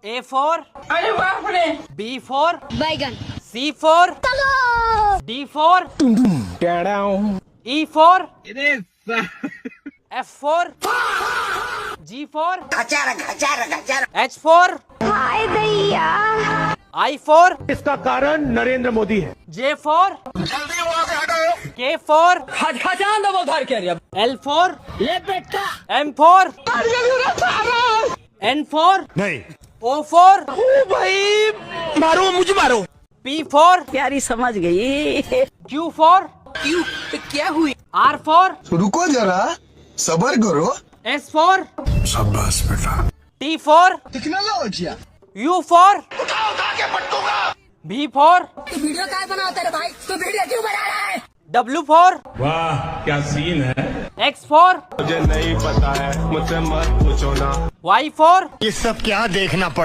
A for अरे बाप रे। B for बैगन, C for D for E for F for G for H for हाय दैया, I for इसका कारण नरेंद्र मोदी है। J for K for Khajan दबो घर के रे। L for ले बेटा। M for N for नहीं O for भाई मारो मुझे मारो। P for प्यारी समझ गई। Q for क्यों क्या हुई? R for रुको जरा, सबर करो। S for शाबाश बेटा। T for technology. U for V for तू वीडियो काय बनाता रे भाई? तू वीडियो क्यों बना रहा है? W for वाह क्या सीन है। X for मुझे नहीं पता है, मुझसे मत पूछो ना। Y for ये सब क्या देखना पड़